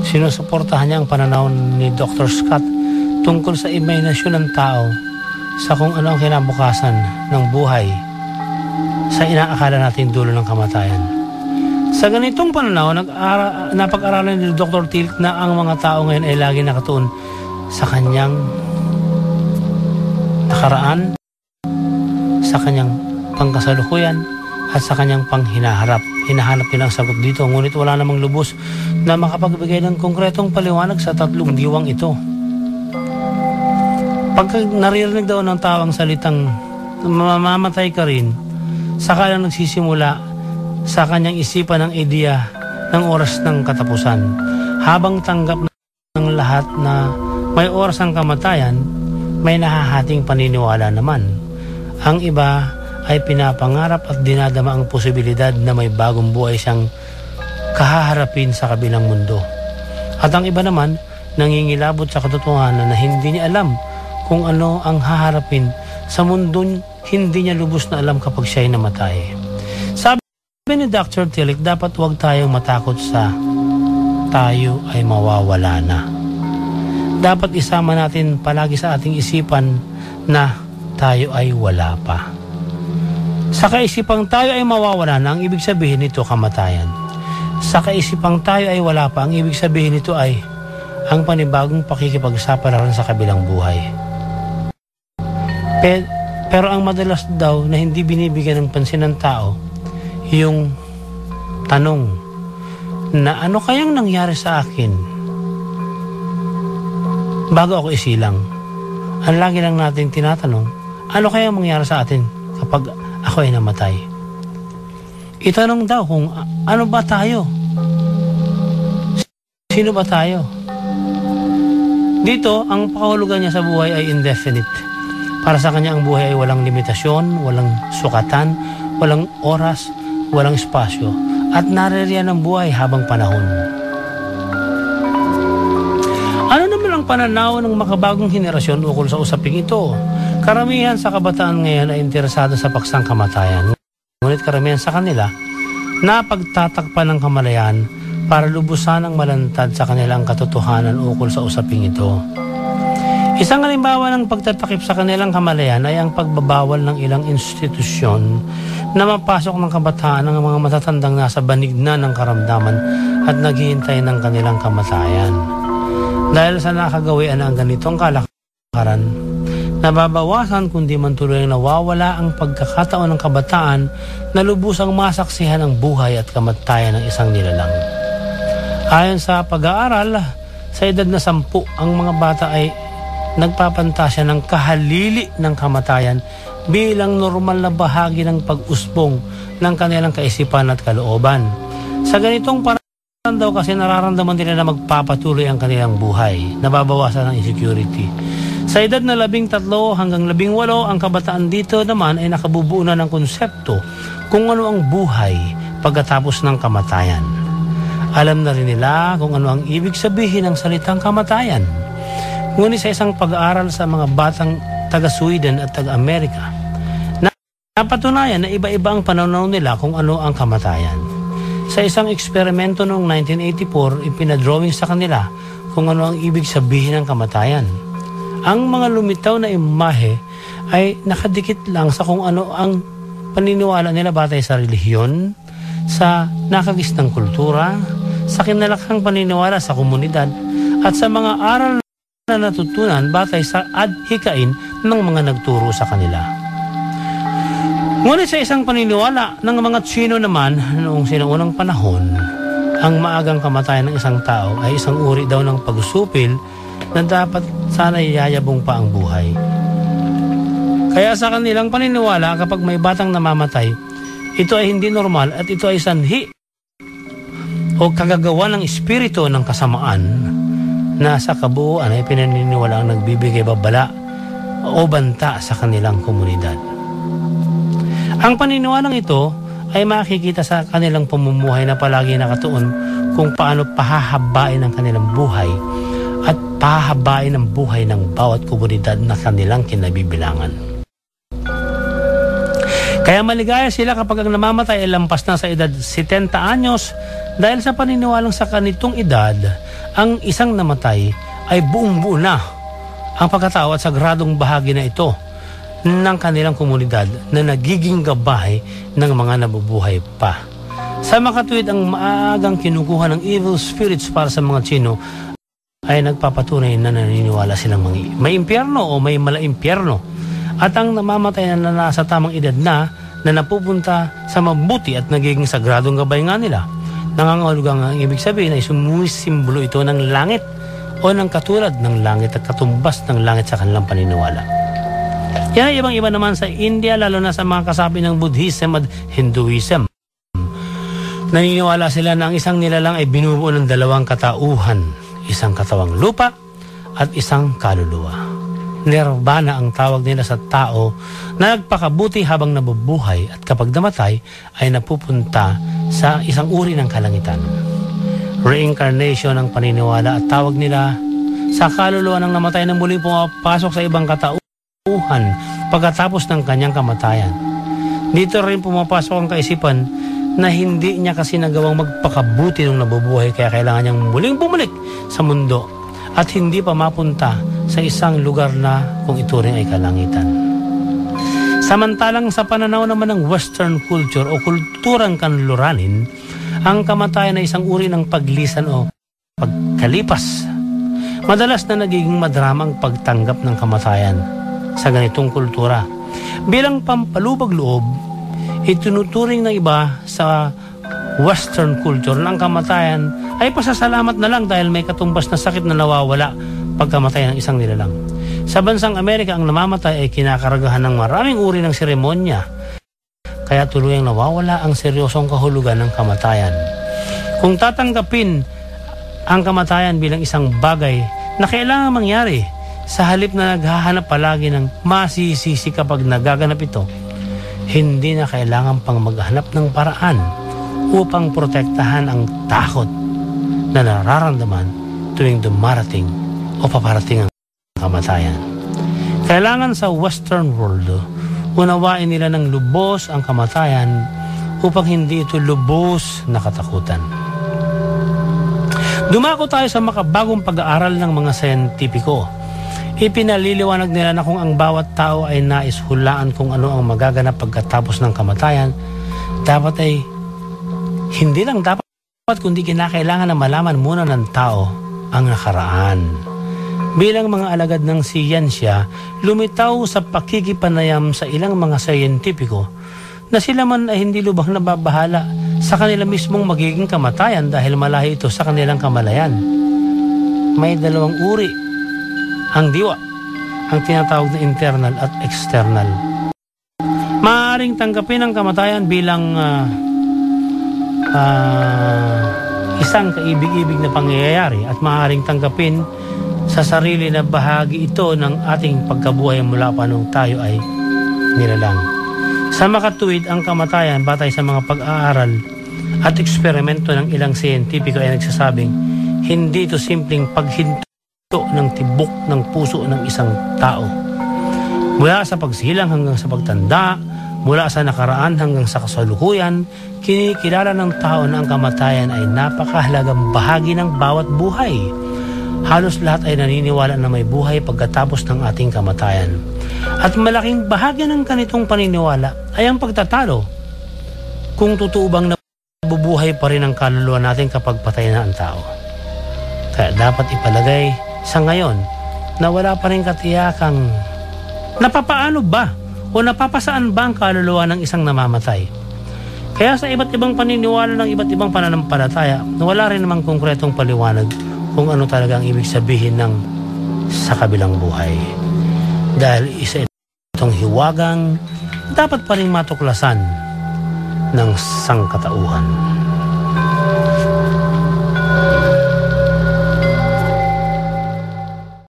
Sinusuportahan niya ang pananaw ni Dr. Scott tungkol sa imahinasyon ng tao sa kung ano ang kinabukasan ng buhay sa inaakala nating dulo ng kamatayan. Sa ganitong pananaw, napag-aralan ni Dr. Tillich na ang mga tao ngayon ay lagi nakatuon sa kanyang nakaraan, sa kanyang pangkasalukuyan, at sa kanyang panghinaharap. Hinahanap nila ang sagot dito, ngunit wala namang lubos na makapagbigay ng konkretong paliwanag sa tatlong diwang ito. Pagka naririnig daw ng tao ang salitang mamamatay ka rin, saka lang nagsisimula sa kanyang isipan ng ideya ng oras ng katapusan. Habang tanggap ng lahat na may oras ang kamatayan, may nahahating paniniwala naman. Ang iba ay pinapangarap at dinadama ang posibilidad na may bagong buhay siyang kahaharapin sa kabilang mundo. At ang iba naman, nangingilabot sa katotohanan na hindi niya alam kung ano ang haharapin sa mundo hindi niya lubos na alam kapag siya ay namatay. Sabi ni Dr. Tillich, dapat huwag tayong matakot sa tayo ay mawawala na. Dapat isama natin palagi sa ating isipan na tayo ay wala pa. Sa kaisipang tayo ay mawawala na, ang ibig sabihin nito kamatayan. Sa kaisipang tayo ay wala pa, ang ibig sabihin nito ay ang panibagong pakikipagsapalaran sa kabilang buhay. Pero ang madalas daw na hindi binibigyan ng pansin ng tao, yung tanong na ano kayang nangyari sa akin bago ako isilang. Ang lagi lang natin tinatanong, ano kayang mangyari sa atin kapag ako ay namatay? Itanong daw kung ano ba tayo? Sino ba tayo? Dito, ang pakahulugan niya sa buhay ay indefinite. Para sa kanya, ang buhay ay walang limitasyon, walang sukatan, walang oras, walang espasyo. At naririyan ang buhay habang panahon. Ano naman ang pananaw ng makabagong henerasyon ukol sa usaping ito? Karamihan sa kabataan ngayon ay interesado sa paksang kamatayan. Ngunit karamihan sa kanila, napagtatakpan ng kamalayan para lubusan ang malantad sa kanilang katotohanan ukol sa usaping ito. Isang halimbawa ng pagtatakip sa kanilang kamalayan ay ang pagbabawal ng ilang institusyon na mapasok ng kabataan ng mga matatandang nasa banig na ng karamdaman at naghihintay ng kanilang kamatayan. Dahil sa nakagawian ang ganitong kalakaran, nababawasan kundi man tuloy nawawala ang pagkakataon ng kabataan na lubusang masaksihan ang buhay at kamatayan ng isang nilalang. Ayon sa pag-aaral, sa edad na 10, ang mga bata ay nagpapantasya ng kahalili ng kamatayan bilang normal na bahagi ng pag-usbong ng kanilang kaisipan at kalooban. Sa ganitong paraan daw kasi nararamdaman nila na magpapatuloy ang kanilang buhay, nababawasan ang insecurity. Sa edad na 13 hanggang 18, ang kabataan dito naman ay nakabubuo na ng konsepto kung ano ang buhay pagkatapos ng kamatayan. Alam na rin nila kung ano ang ibig sabihin ng salitang kamatayan. Ngunit sa isang pag-aaral sa mga batang taga-Sweden at taga-Amerika, napatunayan na iba-iba ang pananaw nila kung ano ang kamatayan. Sa isang eksperimento noong 1984, ipinadrawing sa kanila kung ano ang ibig sabihin ng kamatayan. Ang mga lumitaw na imahe ay nakadikit lang sa kung ano ang paniniwala nila batay sa relihiyon, sa nakagisnang kultura, sa kinalakhang paniniwala sa komunidad, at sa mga aral na natutunan batay sa adhikain ng mga nagturo sa kanila. Ngunit sa isang paniniwala ng mga Tsino naman noong sinaunang panahon, ang maagang kamatayan ng isang tao ay isang uri daw ng pagsusupil na dapat sana yayabong pa ang buhay. Kaya sa kanilang paniniwala, kapag may batang namamatay, ito ay hindi normal at ito ay sanhi o kagagawa ng espiritu ng kasamaan na sa kabuuan ay pinaniniwala ang nagbibigay babala o banta sa kanilang komunidad. Ang paniniwalang ito ay makikita sa kanilang pamumuhay na palagi nakatuon kung paano pahahabain ang kanilang buhay at pahahabain ang buhay ng bawat komunidad na kanilang kinabibilangan. Kaya maligaya sila kapag ang namamatay ay lampas na sa edad 70 anyos Dahil sa paniniwalang sa kanitong edad, ang isang namatay ay buong-buo na ang pagkatao at sagradong bahagi na ito ng kanilang komunidad na nagiging gabay ng mga nabubuhay pa. Sa makatuwid, ang maagang kinukuha ng evil spirits para sa mga Tsino ay nagpapatunay na naniniwala silang may impyerno o may mala-impyerno, at ang namamatay na nasa tamang edad na napupunta sa mabuti at nagiging sagradong gabay nga nila. Nangangahulugang ang ibig sabihin ay sumisimbolo ito ng langit o ng katulad ng langit at katumbas ng langit sa kanilang paniniwala. Yan ay ibang-iba naman sa India, lalo na sa mga kasapi ng Buddhism at Hinduism. Naniniwala sila na ang isang nilalang ay binubuo ng dalawang katauhan, isang katawang lupa at isang kaluluwa. Nirvana ang tawag nila sa tao na nagpakabuti habang nabubuhay at kapag namatay ay napupunta sa isang uri ng kalangitan. Reincarnation ang paniniwala at tawag nila sa kaluluwa ng namatay na muli pumapasok sa ibang katauhan pagkatapos ng kanyang kamatayan. Dito rin pumapasok ang kaisipan na hindi niya kasi nagawang magpakabuti nung nabubuhay, kaya kailangan niyang muling bumalik sa mundo at hindi pa mapunta sa isang lugar na kung ituring ay kalangitan. Samantalang sa pananaw naman ng Western culture o kulturang kanluranin, ang kamatayan ay isang uri ng paglisan o pagkalipas. Madalas na nagiging madrama ang pagtanggap ng kamatayan sa ganitong kultura. Bilang pampalubag loob, itinuturing ng iba sa Western culture na ang kamatayan ay pasasalamat na lang dahil may katumbas na sakit na nawawala pagkamatay ng isang nilalang. Sa bansang Amerika, ang namamatay ay kinakaragahan ng maraming uri ng seremonya, kaya tuluyang nawawala ang seryosong kahulugan ng kamatayan. Kung tatanggapin ang kamatayan bilang isang bagay na kailangan mangyari, sa halip na naghahanap palagi ng masisisi kapag nagaganap ito, hindi na kailangan pang maghanap ng paraan upang protektahan ang takot na nararamdaman tuwing dumarating o paparating ang kamatayan. Kailangan sa Western world, unawain nila ng lubos ang kamatayan upang hindi ito lubos na katakutan. Dumako tayo sa makabagong pag-aaral ng mga siyentipiko. Ipinaliliwanag nila na kung ang bawat tao ay nais hulaan kung ano ang magaganap pagkatapos ng kamatayan, dapat ay hindi lang dapat kundi kinakailangan na malaman muna ng tao ang nakaraan. Bilang mga alagad ng siyensya, lumitaw sa pakikipanayam sa ilang mga siyentipiko na sila man ay hindi lubhang nababahala sa kanila mismong magiging kamatayan dahil malahi ito sa kanilang kamalayan. May dalawang uri ang diwa, ang tinatawag na internal at external. Maaaring tanggapin ang kamatayan bilang isang kaibig-ibig na pangyayari at maaaring tanggapin sa sarili na bahagi ito ng ating pagkabuhay mula pa nung tayo ay nilalang. Sa makatuwid, ang kamatayan batay sa mga pag-aaral at eksperimento ng ilang siyentipiko ay nagsasabing hindi ito simpleng paghinto ng tibok ng puso ng isang tao. Mula sa pagsilang hanggang sa pagtanda, mula sa nakaraan hanggang sa kasalukuyan, kinikilala ng tao na ang kamatayan ay napakahalagang bahagi ng bawat buhay. Halos lahat ay naniniwala na may buhay pagkatapos ng ating kamatayan. At malaking bahagi ng kanitong paniniwala ay ang pagtatalo kung totoo bang nabubuhay pa rin ang kaluluwa natin kapag patay na ang tao. Kaya dapat ipalagay sa ngayon na wala pa rin katiyakang napapaano ba o napapasaan ba ang kaluluwa ng isang namamatay. Kaya sa iba't ibang paniniwala ng iba't ibang pananampalataya, wala rin namang konkretong paliwanag kung ano talaga ang ibig sabihin ng sa kabilang buhay. Dahil isa itong hiwagang dapat pa rin matuklasan ng sangkatauhan.